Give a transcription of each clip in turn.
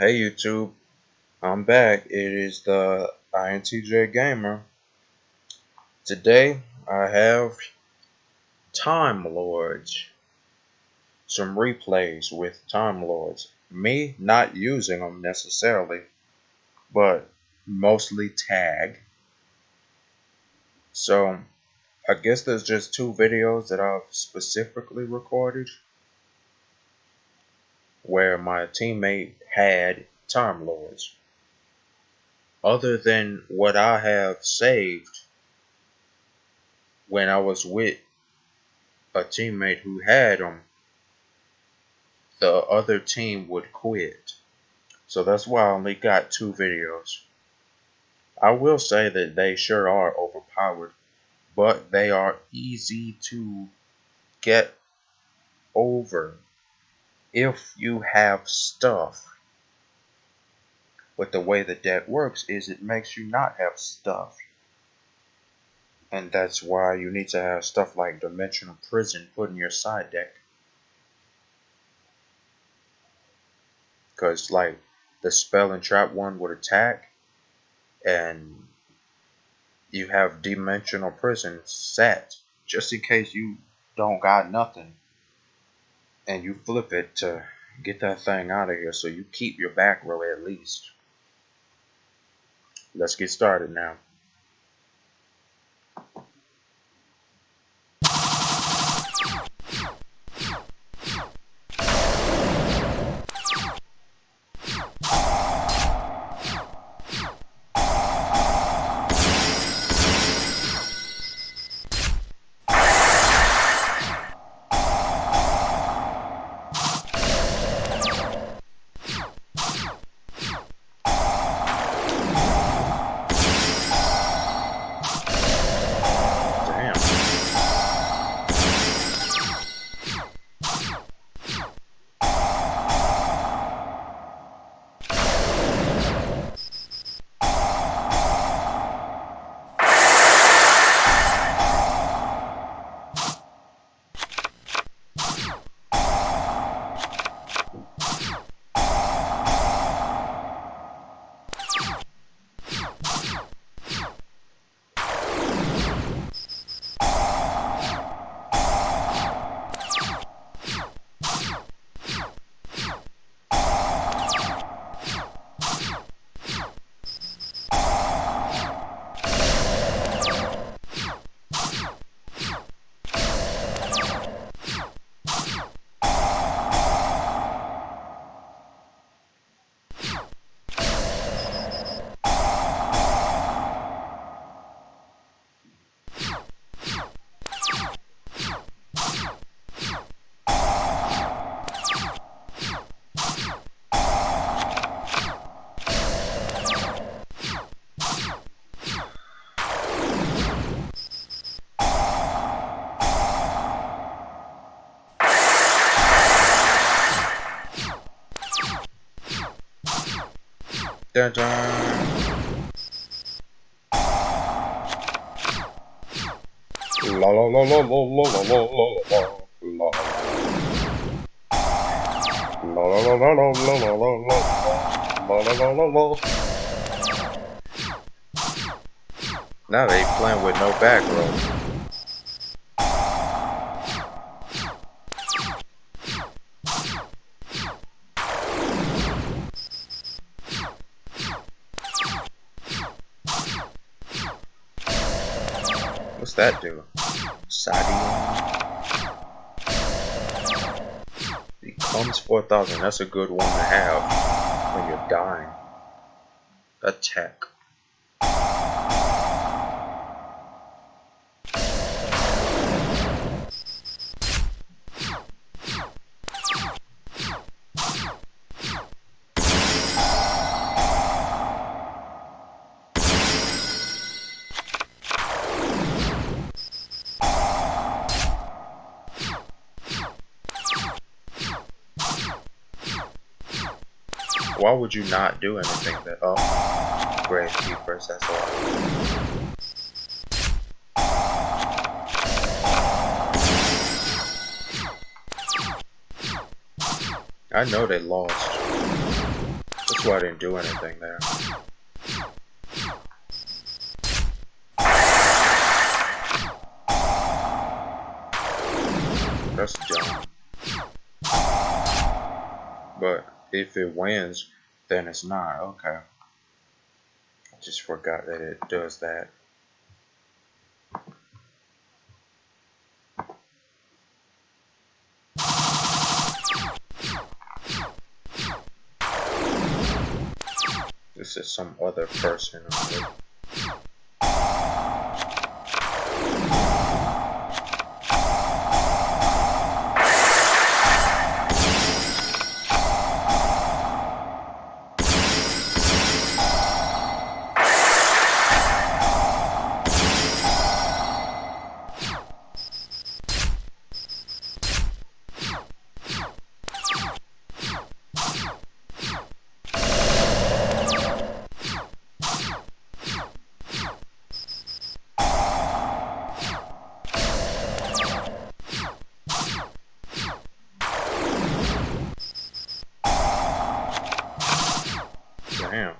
Hey YouTube, I'm back. It is the INTJ Gamer. Today I have timelords. Some replays with timelords. Me not using them necessarily, but mostly tag. So I guess there's just two videos that I've specifically recorded where my teammate had timelords. Other than what I have saved when I was with a teammate who had them, the other team would quit. So that's why I only got two videos. I will say that they sure are overpowered, but they are easy to get over if you have stuff. But the way the deck works is it makes you not have stuff. And that's why you need to have stuff like Dimensional Prison put in your side deck. Because like the spell and trap one would attack, and you have Dimensional Prison set just in case you don't got nothing, and you flip it to get that thing out of here so you keep your back row at least. Let's get started now. Dun dun. La la la la la la la la la la. La la la la la la la la la la la la. Now they playing with no back row. What's that do? Sadian becomes 4,000. That's a good one to have when you're dying. Attack. Why would you not do anything that Grave Keepers, that's a lot. I know they lost. That's why I didn't do anything there. That's dumb. But if it wins, then it's not. Okay. I just forgot that it does that. This is some other person on it. Damn.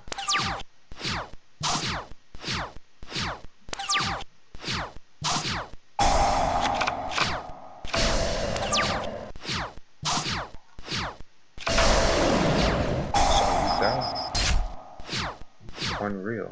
Unreal.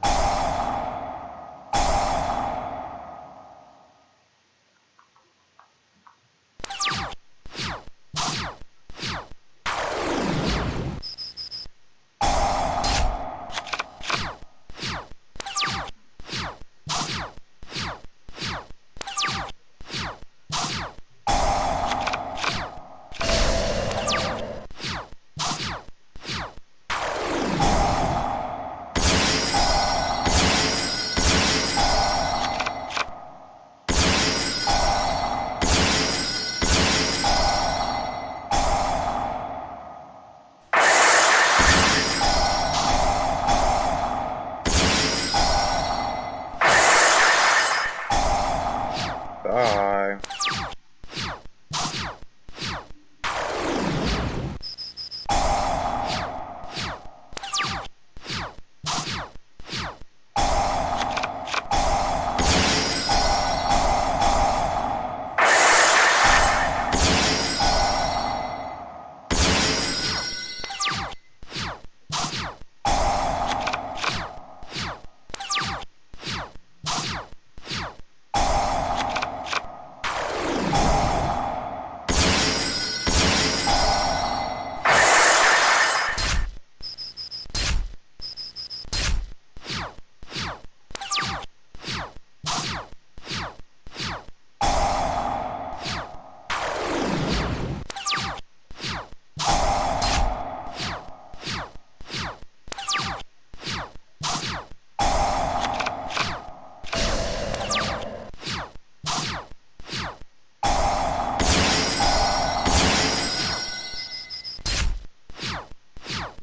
Bye.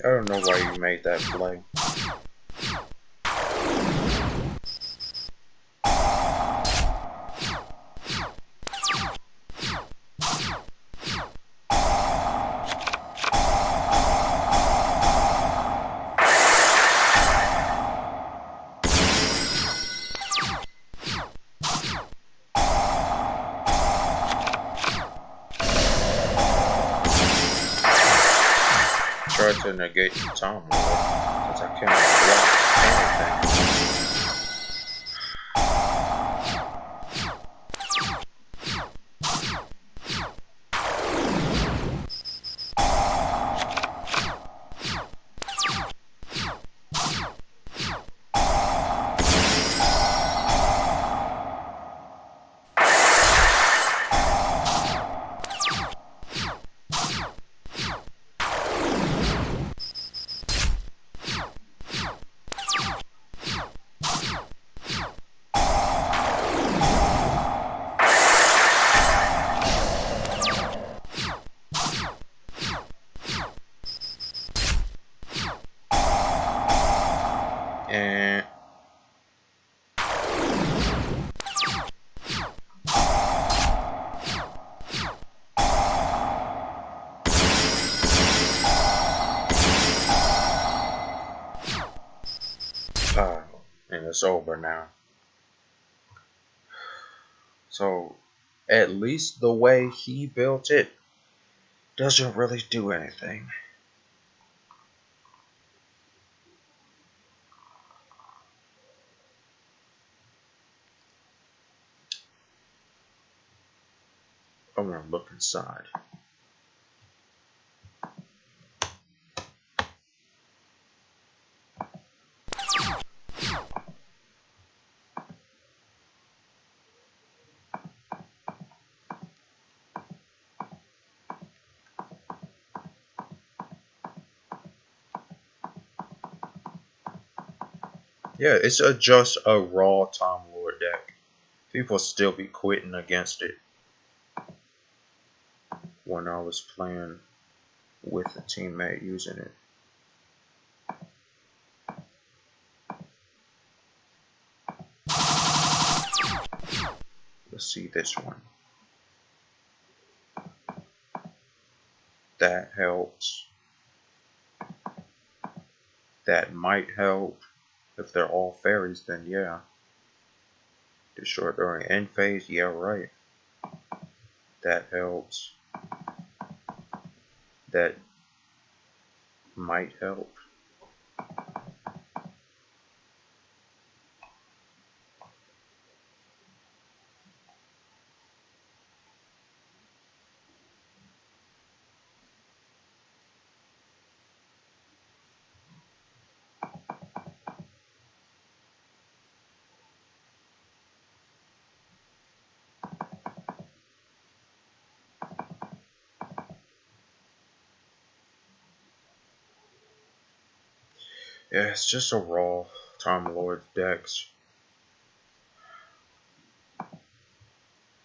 I don't know why you made that play. Try to negate the time lord, because I cannot block anything. and it's over now. So at least the way he built it doesn't really do anything. I'm gonna look inside. Yeah, it's just a raw Time Lord deck. People still be quitting against it when I was playing with a teammate using it. Let's see this one. That helps. That might help. If they're all fairies, then yeah. Destroy during end phase, yeah, right. That helps. That might help. Yeah, it's just a raw Time Lord decks. I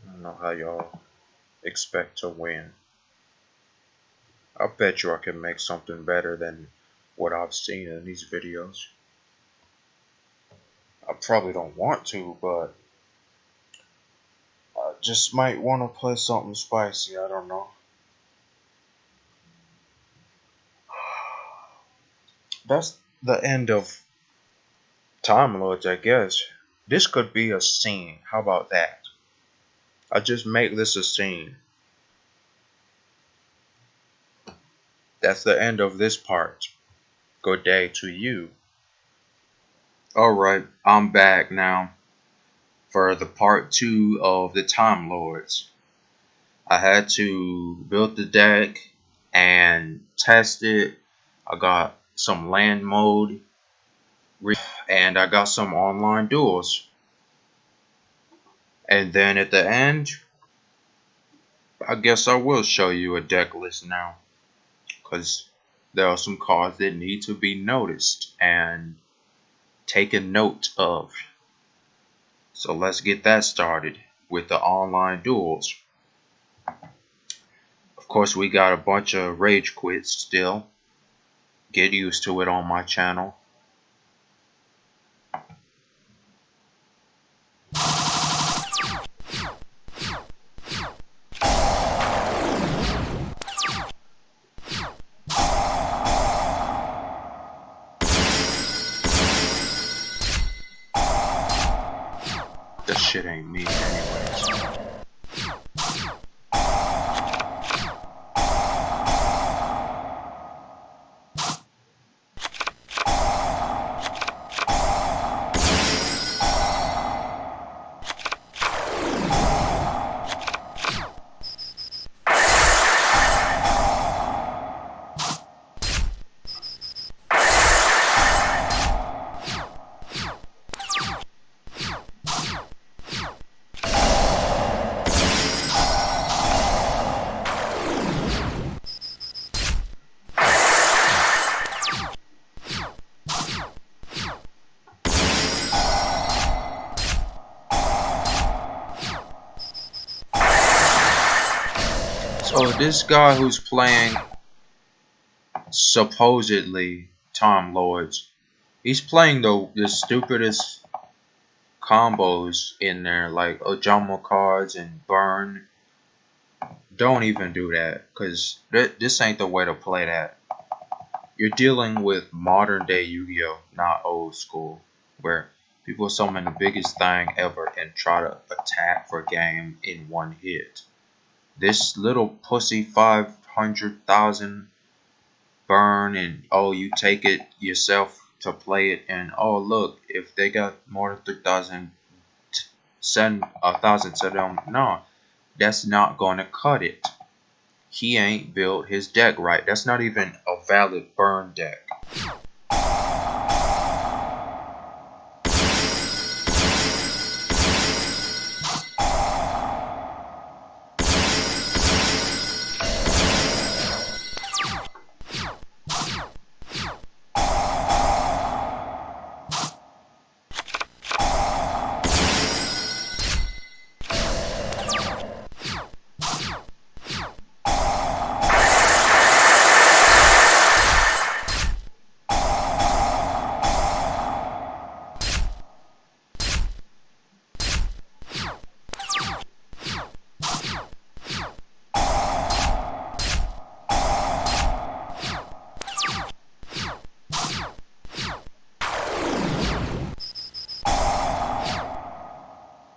don't know how y'all expect to win. I bet you I can make something better than what I've seen in these videos. I probably don't want to, but I just might want to play something spicy. I don't know. That's the end of Time Lords, I guess. This could be a scene. How about that? I just make this a scene. That's the end of this part. Good day to you. Alright, I'm back now for the part 2 of the Time Lords. I had to build the deck and test it. I got some land mode and I got some online duels. And then at the end, I guess I will show you a deck list now, because there are some cards that need to be noticed and taken note of. So let's get that started with the online duels. Of course, we got a bunch of rage quits still. Get used to it on my channel. That shit ain't me anyways. So this guy who's playing supposedly Time Lords, he's playing the stupidest combos in there, like Ojama cards and burn. Don't even do that, because this ain't the way to play that. You're dealing with modern day Yu-Gi-Oh, not old school, where People summon the biggest thing ever and try to attack for game in one hit. This little pussy 500,000 burn, and oh, you take it yourself to play it, and oh look, if they got more than 3,000, send 1,000 to them. No, that's not gonna cut it. He ain't built his deck right. That's not even a valid burn deck.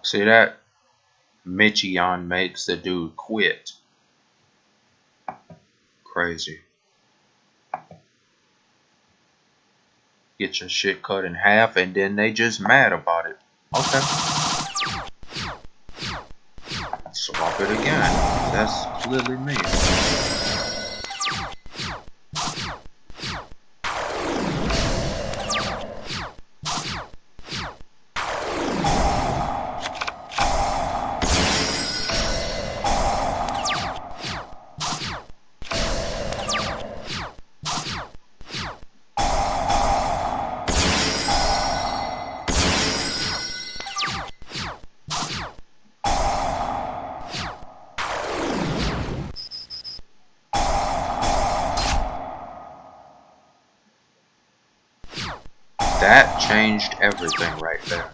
See that? Michion makes the dude quit. Crazy. Get your shit cut in half and then they just mad about it. Okay. Swap it again. That's clearly me. That changed everything right there.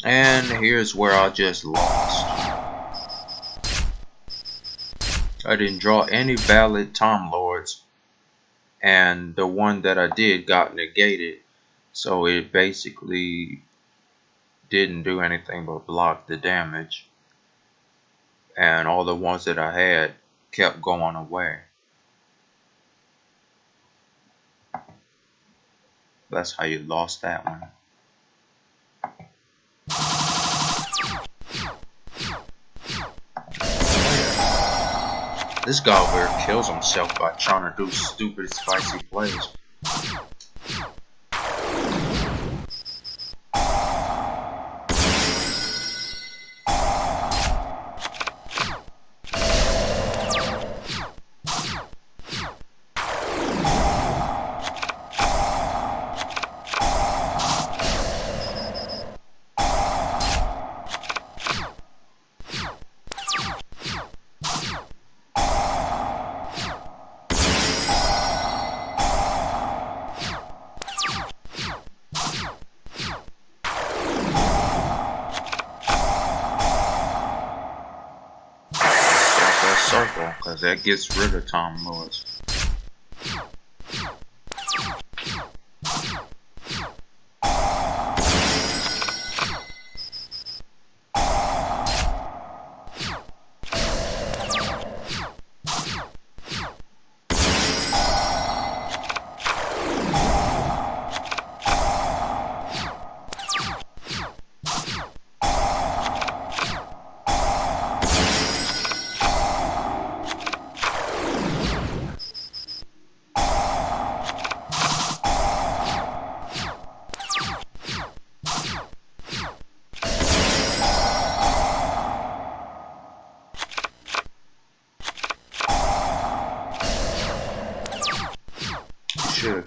And here's where I just lost. I didn't draw any valid timelords, and the one that I did got negated, so it basically didn't do anything but block the damage, and all the ones that I had kept going away. That's how you lost that one. This guy over here kills himself by trying to do stupid spicy plays. Circle, because that gets rid of timelords.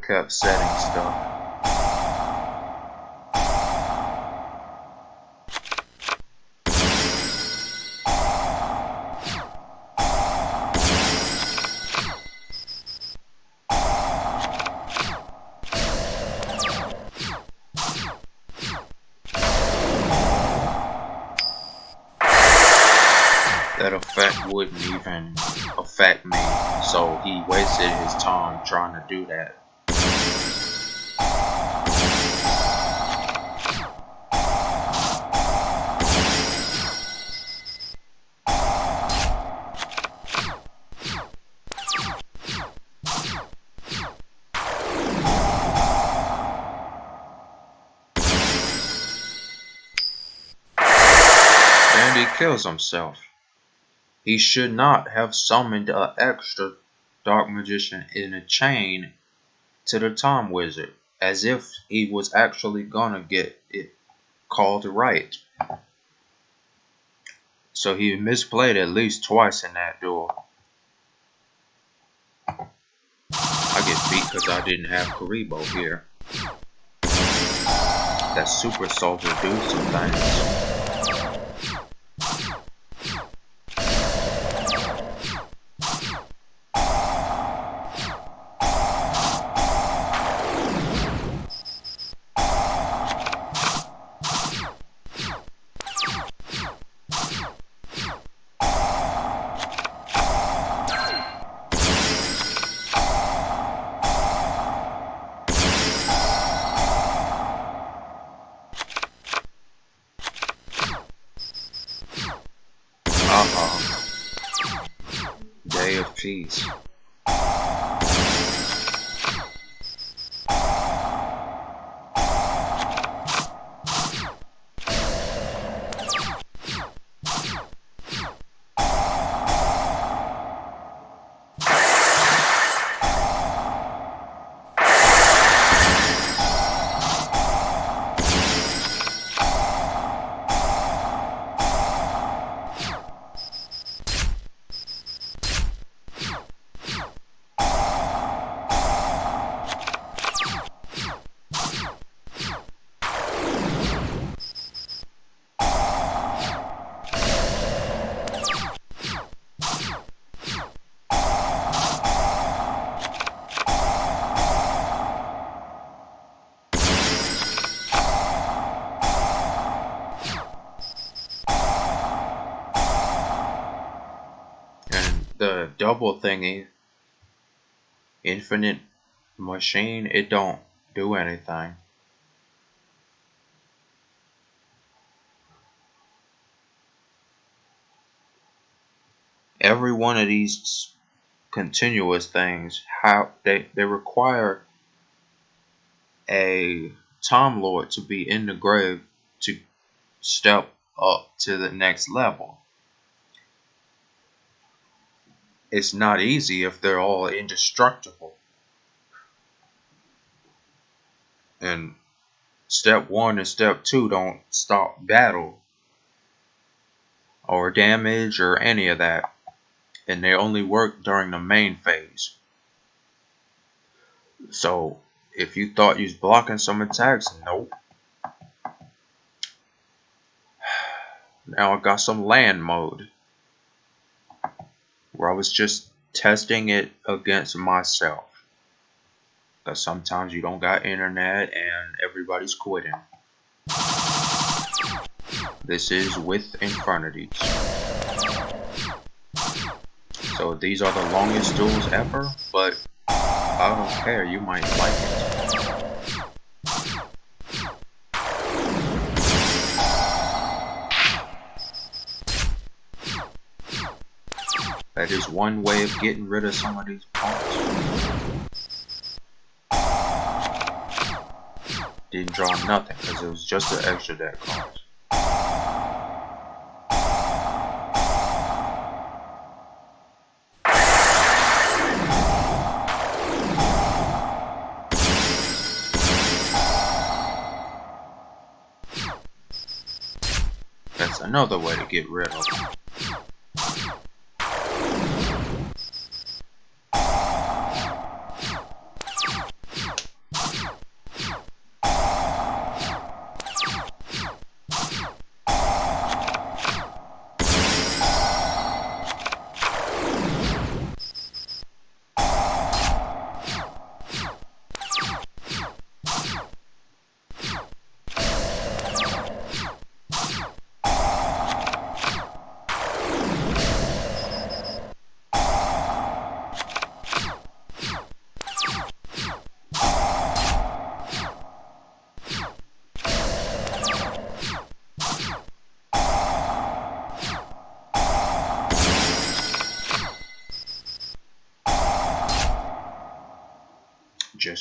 kept setting stuff. That effect wouldn't even affect me, so he wasted his time trying to do that. And he kills himself. He should not have summoned an extra dark magician in a chain to the time wizard, as if he was actually gonna get it called right. So he misplayed at least twice in that duel. I get beat because I didn't have Karibo here. That super soldier do some things. Day of peace. The double thingy, infinite machine, it don't do anything. Every one of these continuous things, how they require a Time Lord to be in the grave to step up to the next level. It's not easy if they're all indestructible. And step 1 and step 2 don't stop battle or damage or any of that. And they only work during the main phase. So if you thought you was blocking some attacks, nope. Now I got some land mode, where I was just testing it against myself. Because sometimes you don't got internet and everybody's quitting. This is with infirmities. So these are the longest duels ever, but I don't care, you might like it. That is one way of getting rid of some of these parts. Didn't draw nothing because it was just an extra deck card. That's another way to get rid of them.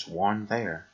just one there.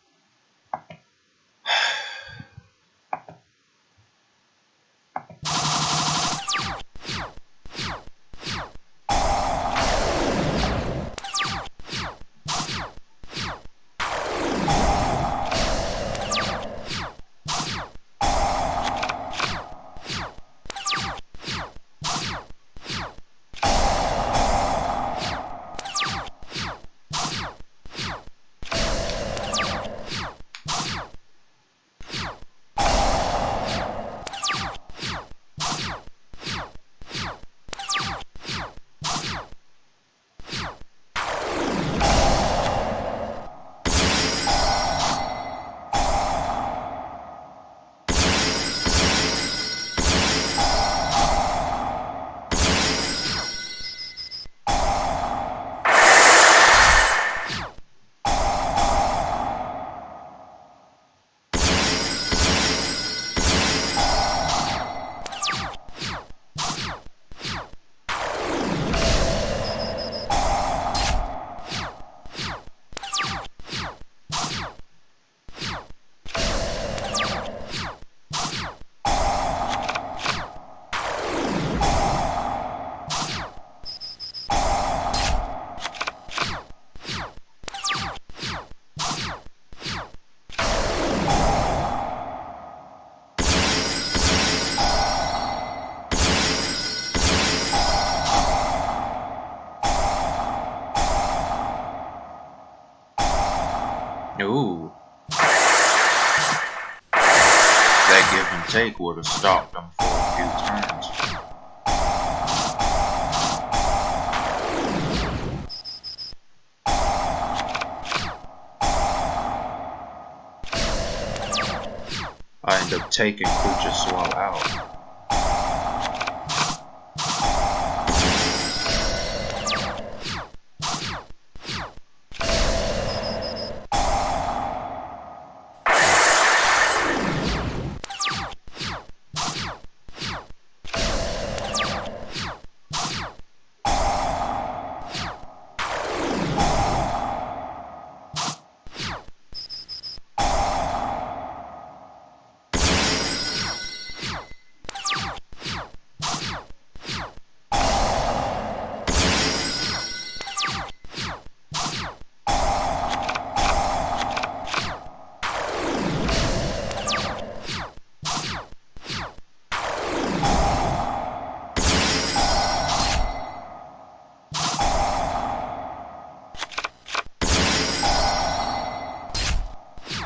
Ooh. That give and take would have stopped them for a few turns. I end up taking Creature Swell out.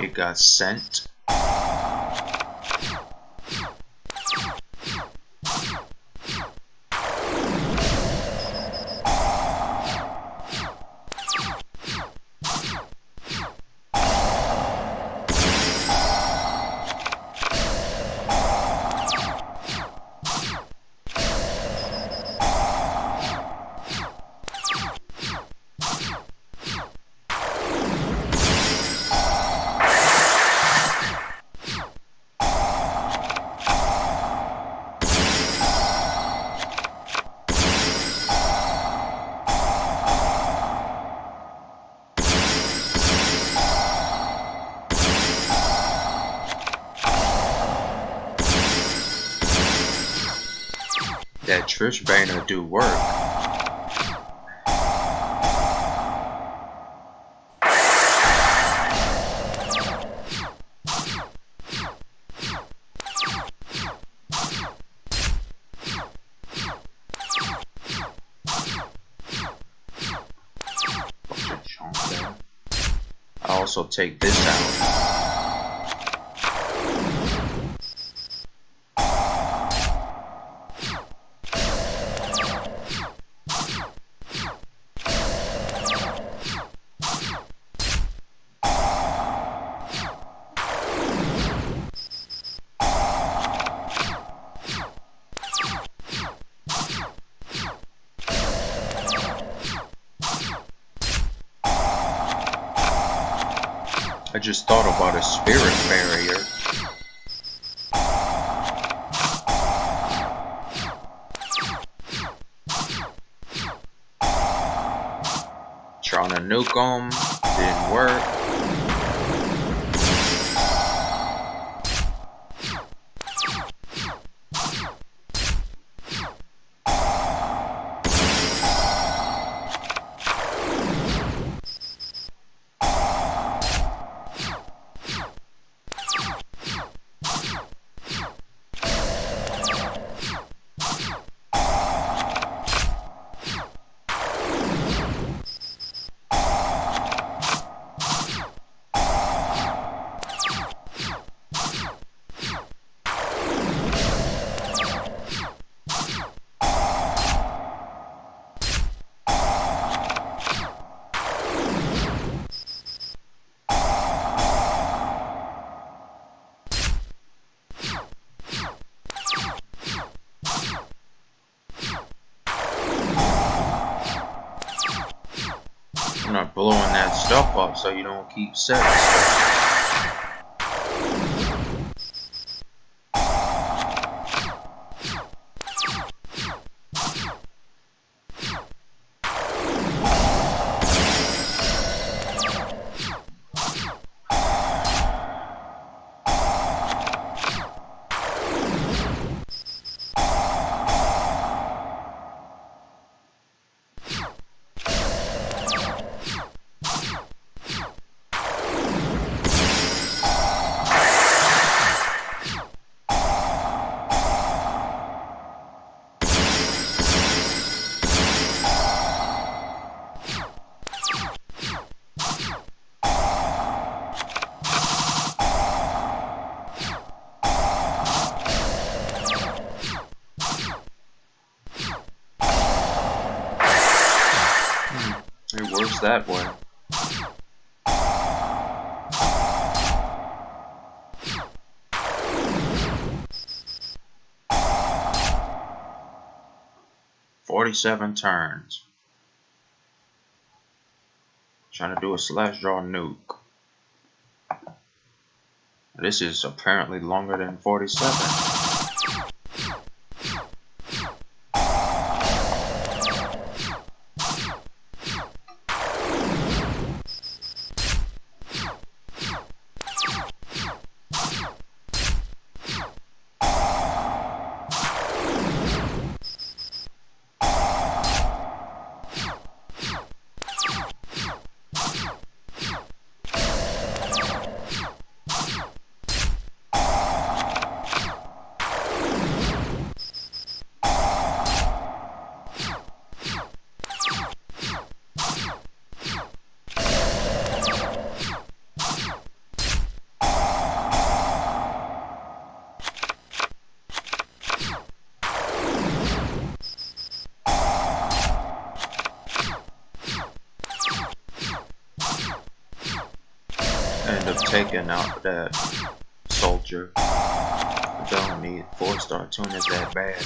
It got sent. That Trish Banner do work. I also take this out. I just thought about a spirit barrier. Trying to nuke them, didn't work. stuff up so you don't keep setting stuff. It works that way. "47 turns. Trying to do a slash draw nuke. This is apparently longer than 47. End up taking out that soldier. I don't need 4-star tuners that bad.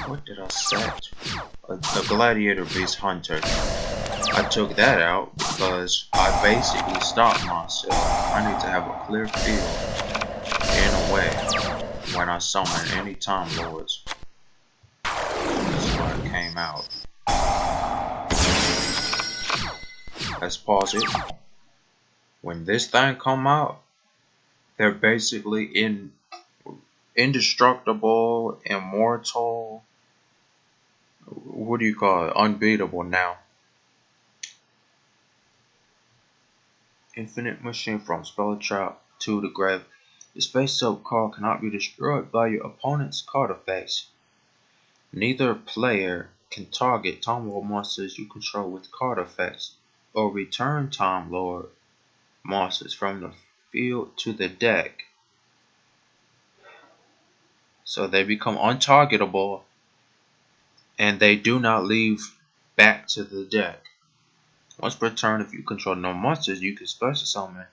What did I set? A gladiator beast hunter. I took that out because I basically stopped myself. I need to have a clear field in a way when I summon any time lords. That's why it came out. Let's pause it. When this thing come out, they're basically indestructible, immortal. What do you call it? Unbeatable now. Infinite machine from spell trap to the grave. This face-up card cannot be destroyed by your opponent's card effects. Neither player can target Time Lord monsters you control with card effects, or return Time Lord monsters from the field to the deck. So they become untargetable, and they do not leave back to the deck. Once per turn, if you control no monsters, you can special summon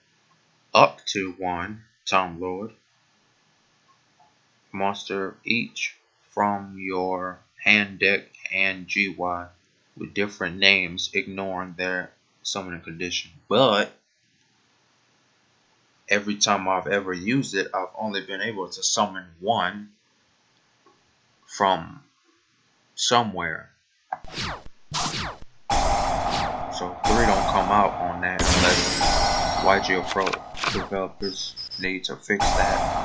up to 1 Time Lord monster each from your hand deck and GY with different names, ignoring their summoning condition. But every time I've ever used it, I've only been able to summon one from somewhere. So 3 don't come out on that unless YGO Pro developers need to fix that.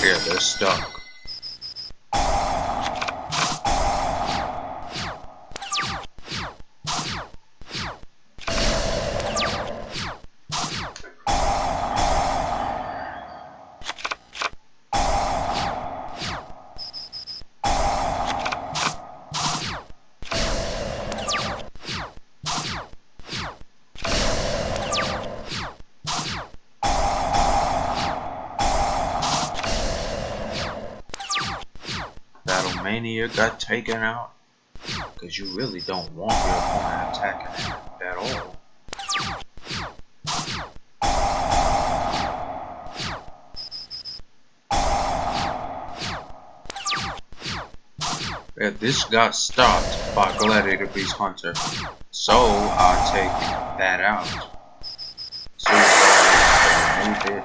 Yeah, they're stuck. Mania got taken out because you really don't want your opponent attacking at all. Yeah, this got stopped by Gladiator Beast Hunter, so I'll take that out. So remove it.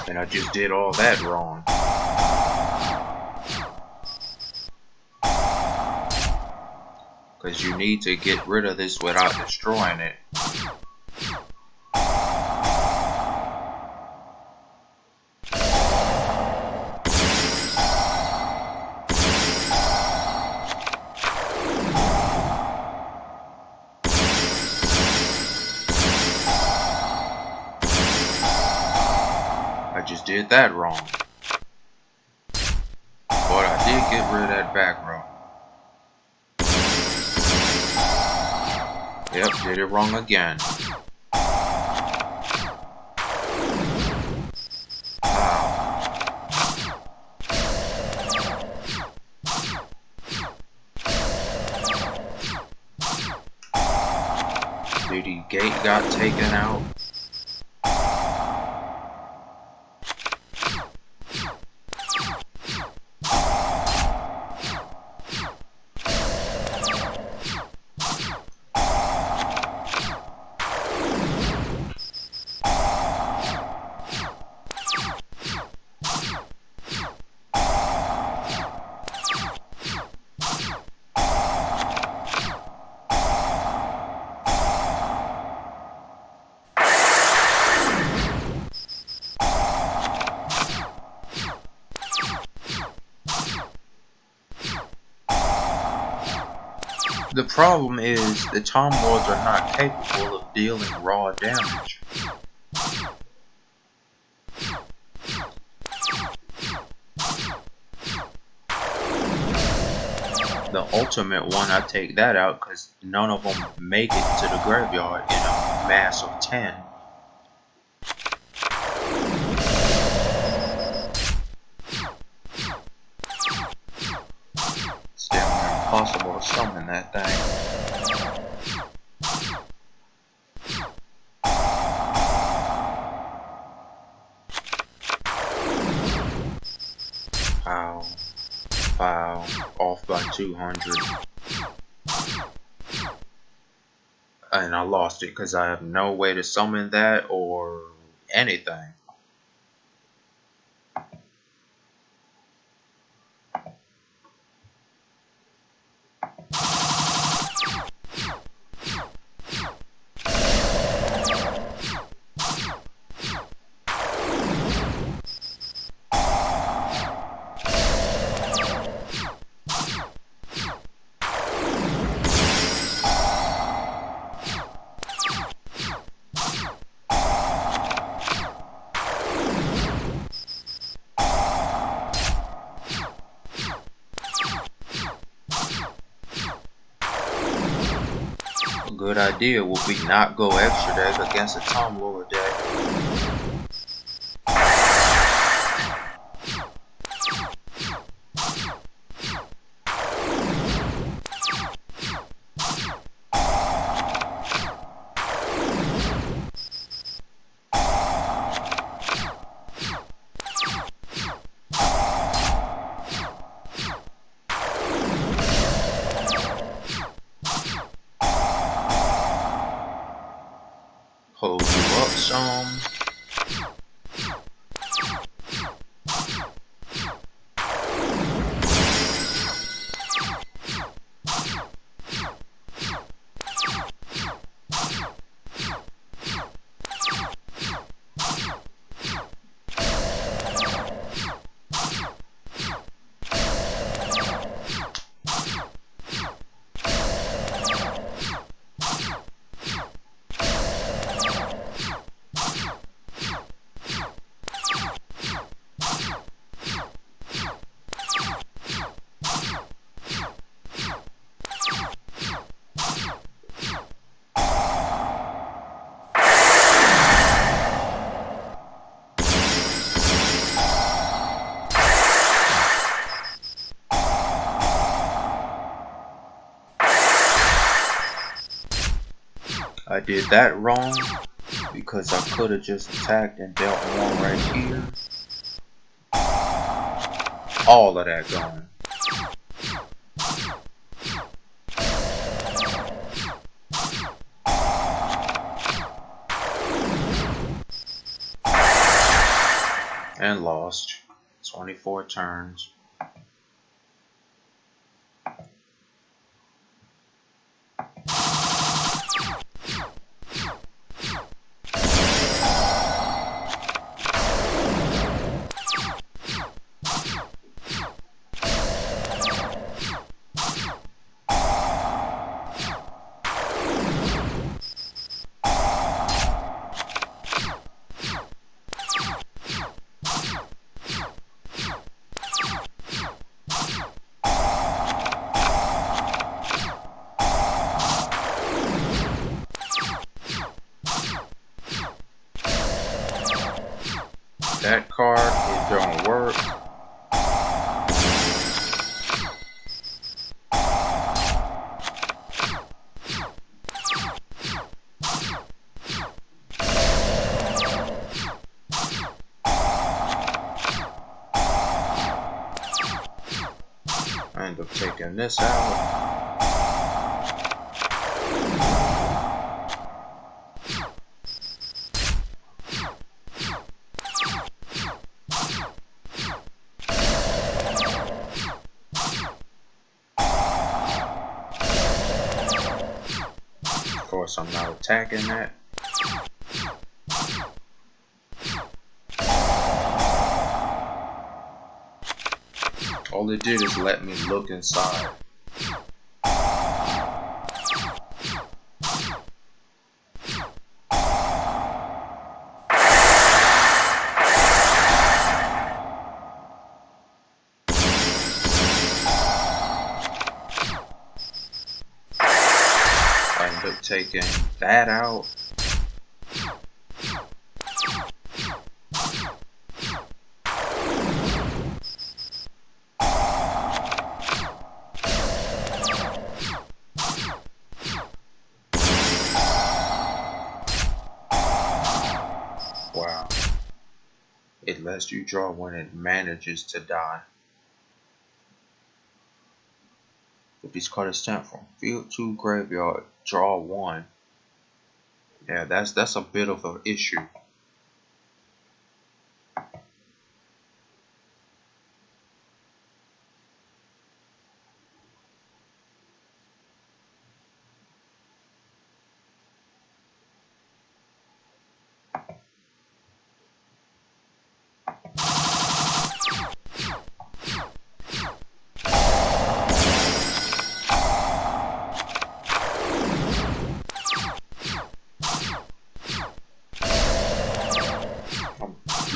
And I just did all that wrong. Because you need to get rid of this without destroying it. I just did that wrong. But I did get rid of that back row. Yep, did it wrong again. Wow. The gate got taken out. The problem is the timelords are not capable of dealing raw damage. The ultimate one, I take that out because none of them make it to the graveyard in a mass of 10. It's damn near impossible to summon that thing. Wow. Wow. Off by 200. And I lost it because I have no way to summon that or anything. I did will be not go extra deck against a timelord deck. Hold you up some. I did that wrong because I could have just attacked and dealt one right here. All of that gone. And lost. 24 turns. That card, it don't work. I end up taking this out. Of course, I'm not attacking that. All it did is let me look inside. I end up taking that out. Wow. It lets you draw when it manages to die. If these cards sent from field to graveyard, draw one. Yeah, that's a bit of an issue.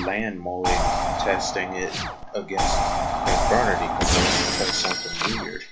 Land mode testing it against Infernity because that's something weird.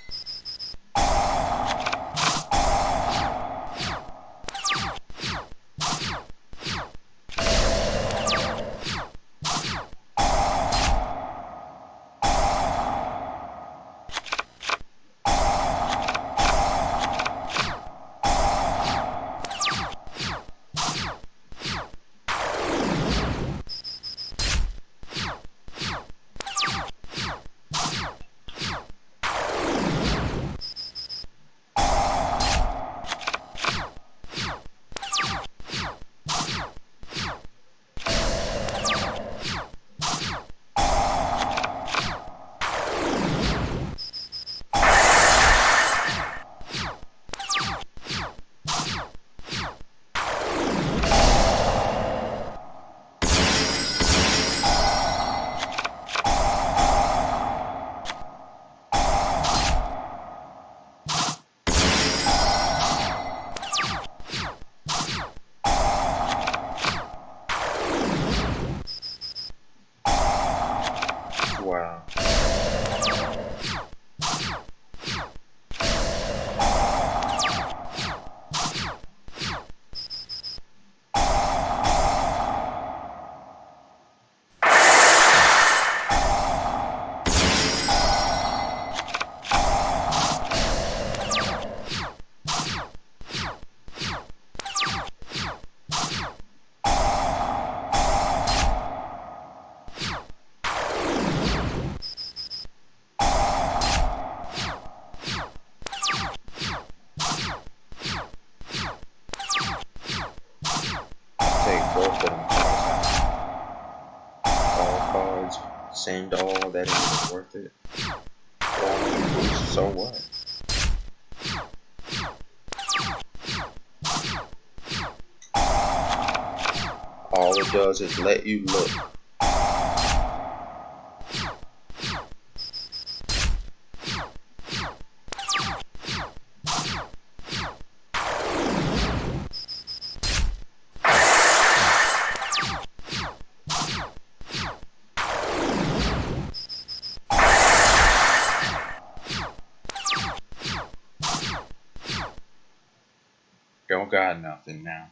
both of them cards out. All cards, send all, that ain't even worth it. Well, you boost, so what? All it does is let you look. Don't got nothing now.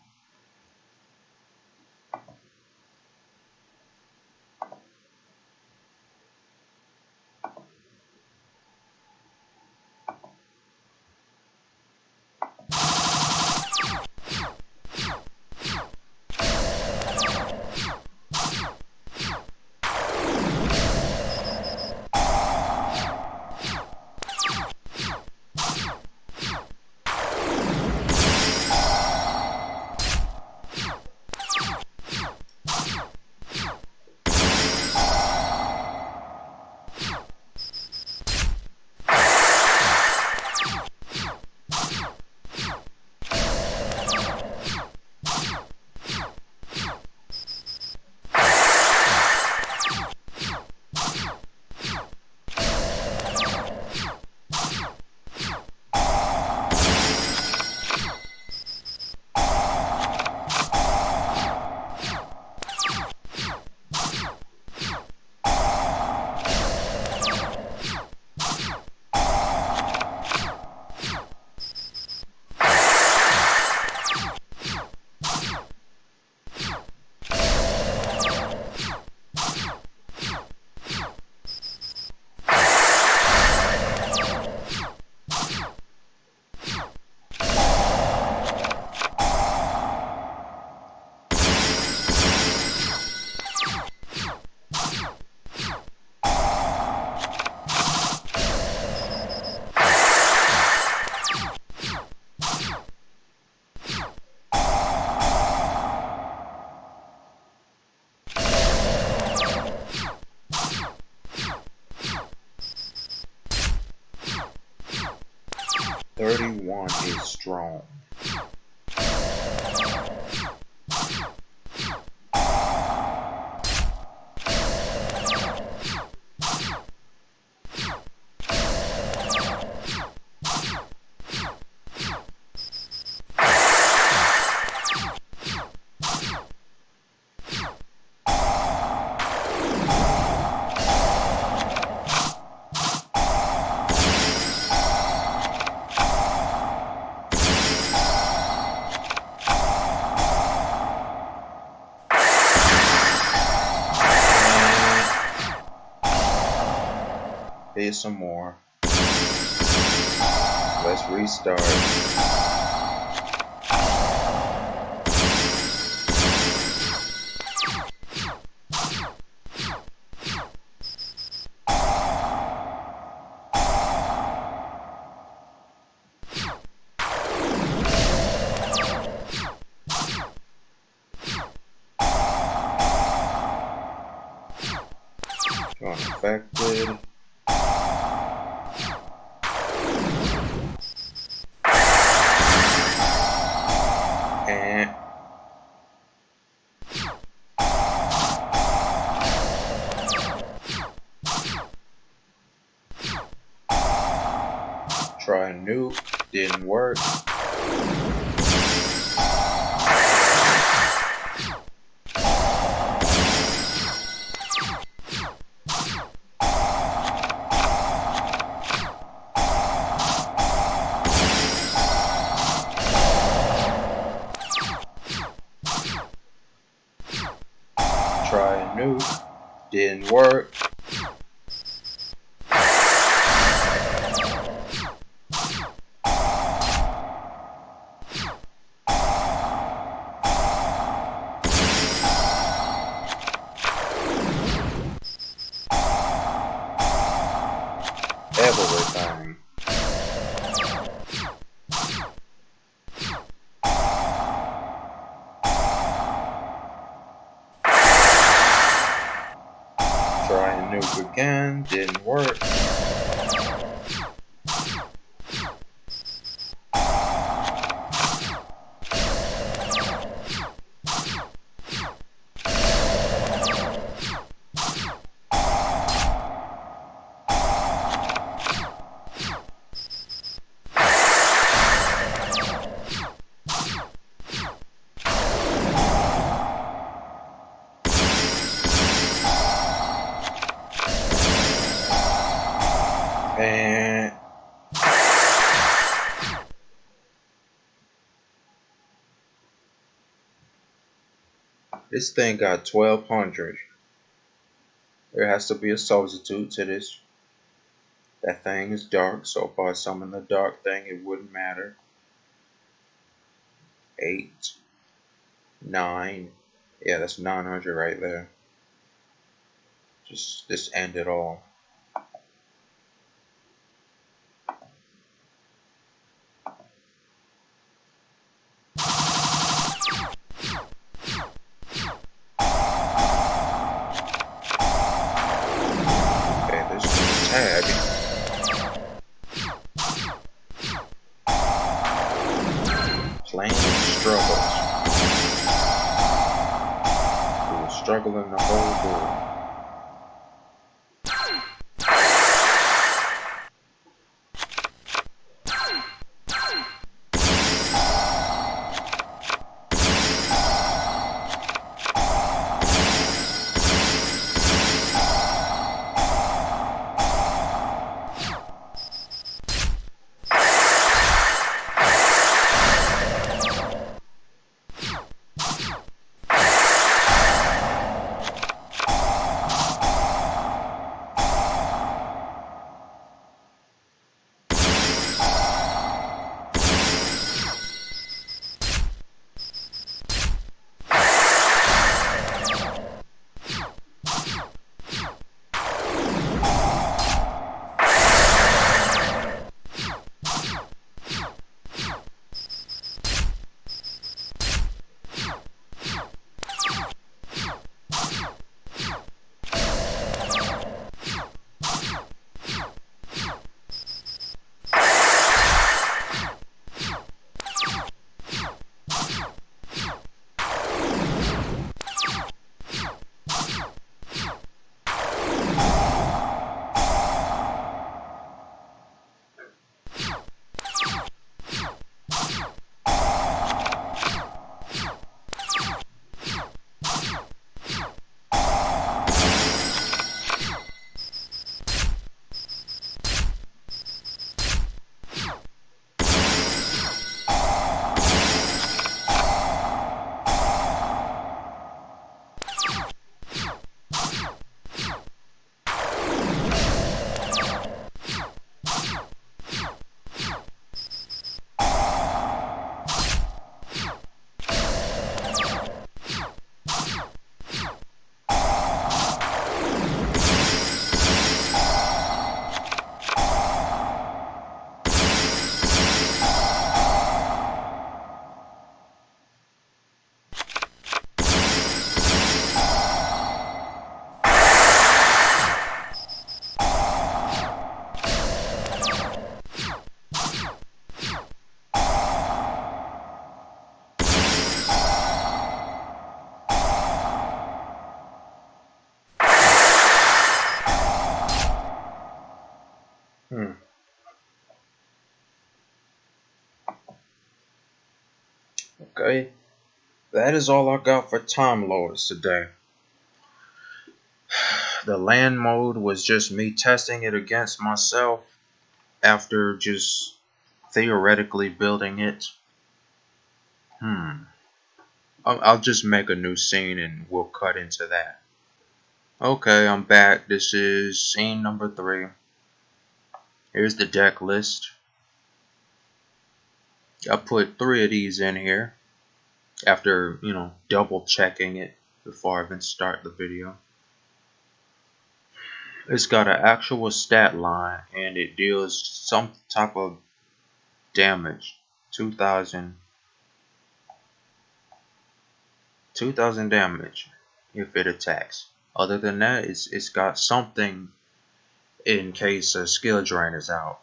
"31 is strong." Here's some more. Let's restart. Unaffected. And try a nuke, didn't work. Try a nuke, didn't work. Everything. nuke again, didn't work. And this thing got 1200. There has to be a substitute to this. That thing is dark, so if I summon the dark thing, it wouldn't matter. 8, 9. Yeah, that's 900 right there. Just end it all. Okay, this is a tag. Plain struggles. We were struggling the whole board. Okay, that is all I got for Time Lords today. The land mode was just me testing it against myself after just theoretically building it. I'll just make a new scene and we'll cut into that. Okay, I'm back. This is scene number 3. Here's the deck list. I put 3 of these in here after, double checking it before I even start the video. It's got an actual stat line and it deals some type of damage. 2000 damage if it attacks. Other than that, it's got something in case a skill drain is out.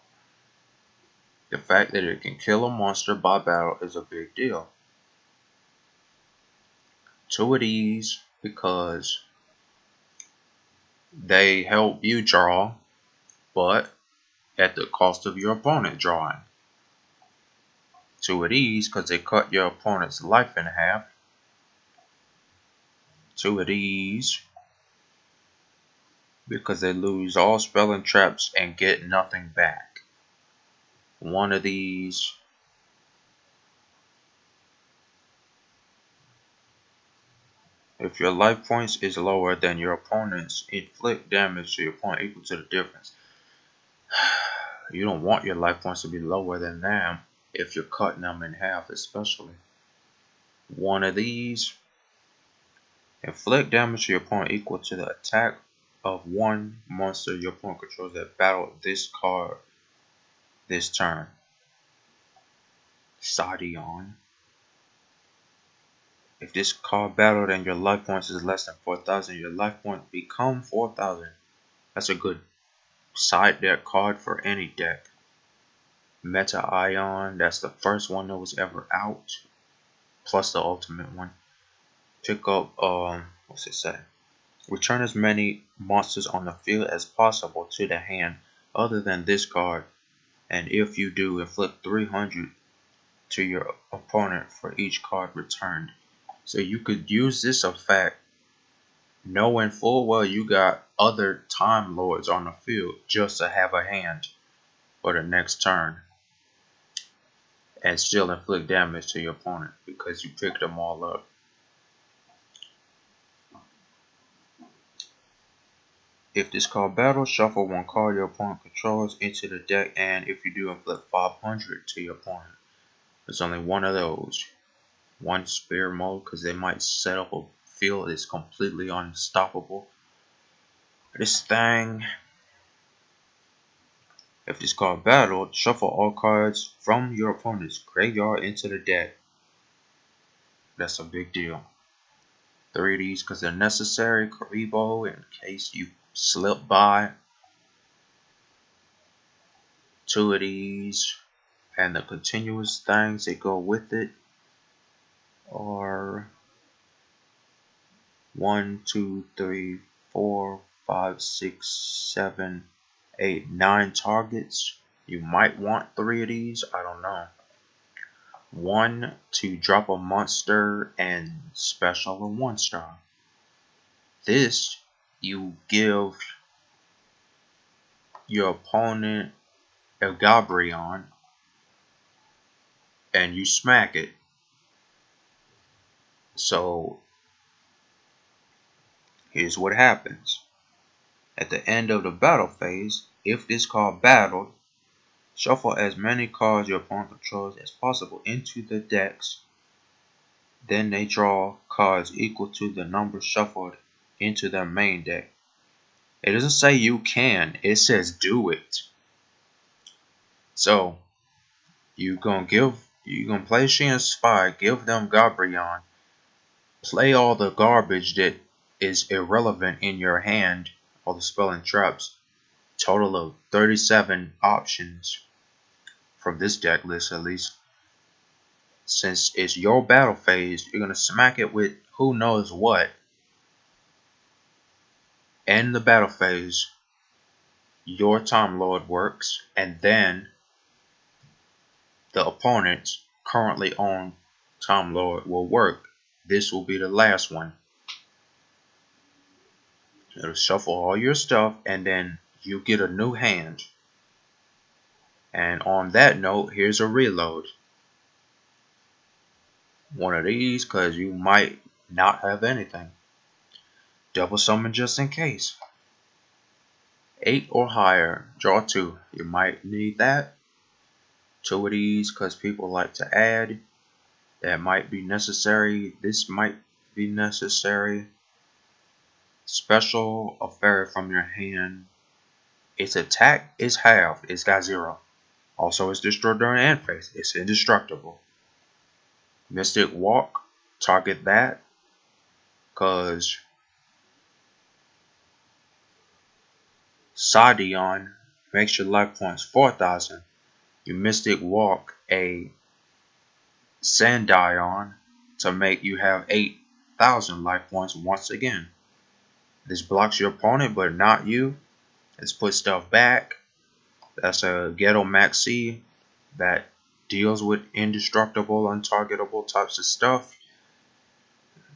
The fact that it can kill a monster by battle is a big deal. 2 of these because they help you draw, but at the cost of your opponent drawing. 2 of these because they cut your opponent's life in half. 2 of these because they lose all spell and traps and get nothing back. 1 of these if your life points is lower than your opponent's, inflict damage to your opponent equal to the difference. You don't want your life points to be lower than them if you're cutting them in half, especially. 1 of these, inflict damage to your opponent equal to the attack of 1 monster your opponent controls that battled this card this turn. Sadion. If this card battled and your life points is less than 4,000, your life points become 4,000. That's a good side deck card for any deck. Meta Ion, that's the first one that was ever out, plus the ultimate one. Pick up, what's it say? Return as many monsters on the field as possible to the hand other than this card, and if you do, inflict 300 to your opponent for each card returned. So you could use this effect knowing full well you got other Time Lords on the field just to have a hand for the next turn and still inflict damage to your opponent because you picked them all up. If this card battles, shuffle 1 card your opponent controls into the deck, and if you do, inflict 500 to your opponent. There's only 1 of those. 1 spear mode because they might set up a field that's completely unstoppable. This thing, if this card battled, shuffle all cards from your opponent's graveyard into the deck. That's a big deal. 3 of these because they're necessary. Karibo in case you slip by. 2 of these and the continuous things that go with it are 1, 2, 3, 4, 5, 6, 7, 8, 9 targets. You might want 3 of these, I don't know. 1 to drop a monster and special a 1-star. This you give your opponent a Gabrion and you smack it. So here's what happens. At the end of the battle phase, if this card battled, shuffle as many cards your opponent controls as possible into the decks. Then they draw cards equal to the number shuffled into their main deck. It doesn't say you can, it says do it. So you're gonna play Shin's Spy, give them Gabrion, play all the garbage that is irrelevant in your hand, all the spell and traps. Total of 37 options from this deck list at least. Since it's your battle phase, you're gonna smack it with who knows what. End the battle phase, your Time Lord works, and then the opponent's currently on Time Lord will work. This will be the last one. It'll shuffle all your stuff and then you get a new hand. And on that note, here's a reload. 1 of these because you might not have anything. Double summon just in case. 8 or higher, draw 2. You might need that. 2 of these because people like to add. That might be necessary. This might be necessary. Special, a fairy from your hand. Its attack is halved. It's got 0. Also, it's destroyed during end phase. It's indestructible. Mystic Walk, target that because Sadion makes your life points 4,000. You Mystic Walk a Sandion to make you have 8,000 life points once again. This blocks your opponent but not you. This puts stuff back. That's a Ghetto Maxi that deals with indestructible, untargetable types of stuff.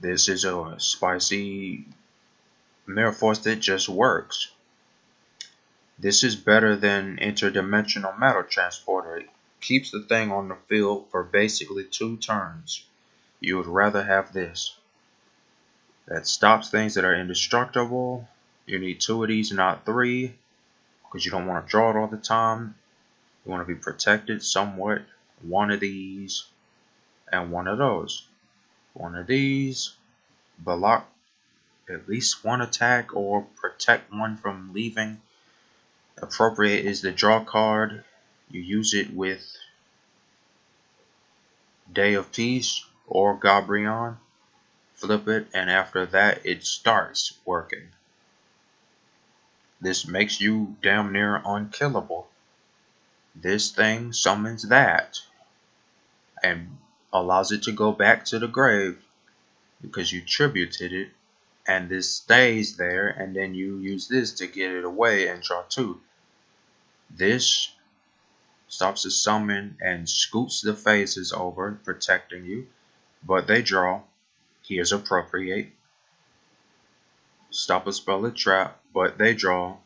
This is a spicy Mirror Force that just works. This is better than Interdimensional Metal Transporter. It keeps the thing on the field for basically 2 turns. You would rather have this. That stops things that are indestructible. You need 2 of these, not 3, because you don't want to draw it all the time. You want to be protected somewhat. 1 of these and 1 of those. 1 of these, block at least 1 attack or protect 1 from leaving. Appropriate is the draw card. You use it with Day of Peace or Gabrion. Flip it, and after that it starts working. This makes you damn near unkillable. This thing summons that and allows it to go back to the grave because you tributed it, and this stays there, and then you use this to get it away and draw 2. This stops the summon and scoots the phases over, protecting you, but they draw. Here's Appropriate. Stop a spell or trap, but they draw.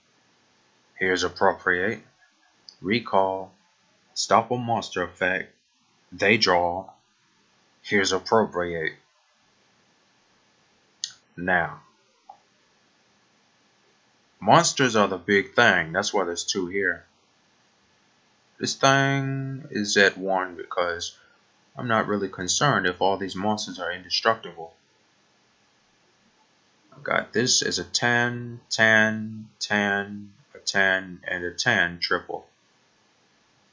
Here's Appropriate. Recall. Stop a monster effect. They draw. Here's Appropriate. Now, monsters are the big thing. That's why there's 2 here. This thing is at 1 because I'm not really concerned if all these monsters are indestructible. I've got this as a 10, 10, 10, a 10, and a 10 triple.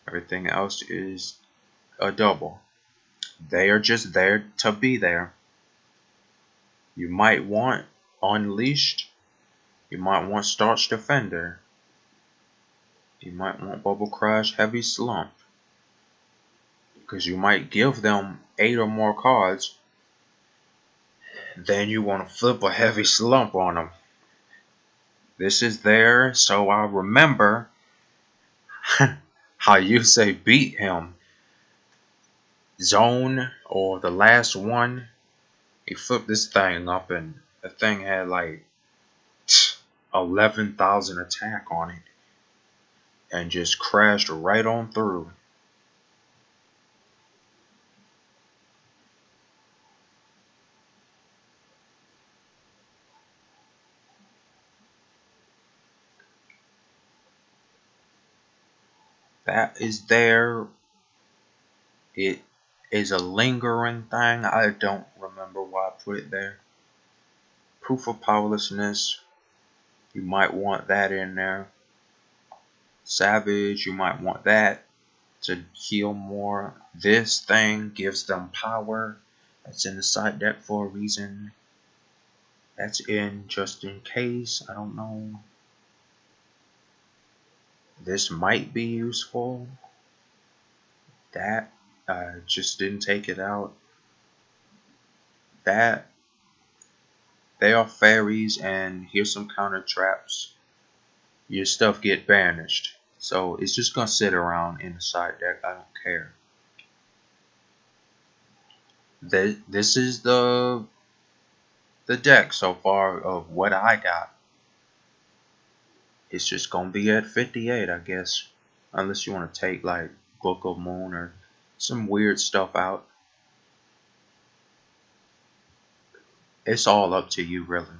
Everything else is a double. They are just there to be there. You might want Unleashed. You might want Starch Defender. You might want Bubble Crash Heavy Slump. Because you might give them 8 or more cards. Then you want to flip a Heavy Slump on them. This is there so I remember how you say beat him. Zone or the last one. He flipped this thing up and the thing had like 11,000 attack on it. And just crashed right on through. That is there. It is a lingering thing. I don't remember why I put it there. Proof of Powerlessness. You might want that in there. Savage. You might want that to heal more. This thing gives them power. That's in the side deck for a reason. That's in just in case. I don't know. This might be useful. That just didn't take it out. That they are fairies, and here's some counter traps. Your stuff get banished, so it's just gonna sit around in the side deck. I don't care. This is the deck so far of what I got. It's just gonna be at 58, I guess, unless you want to take like Book of Moon or some weird stuff out. It's all up to you, really.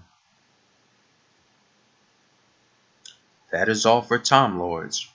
That is all for Time Lords.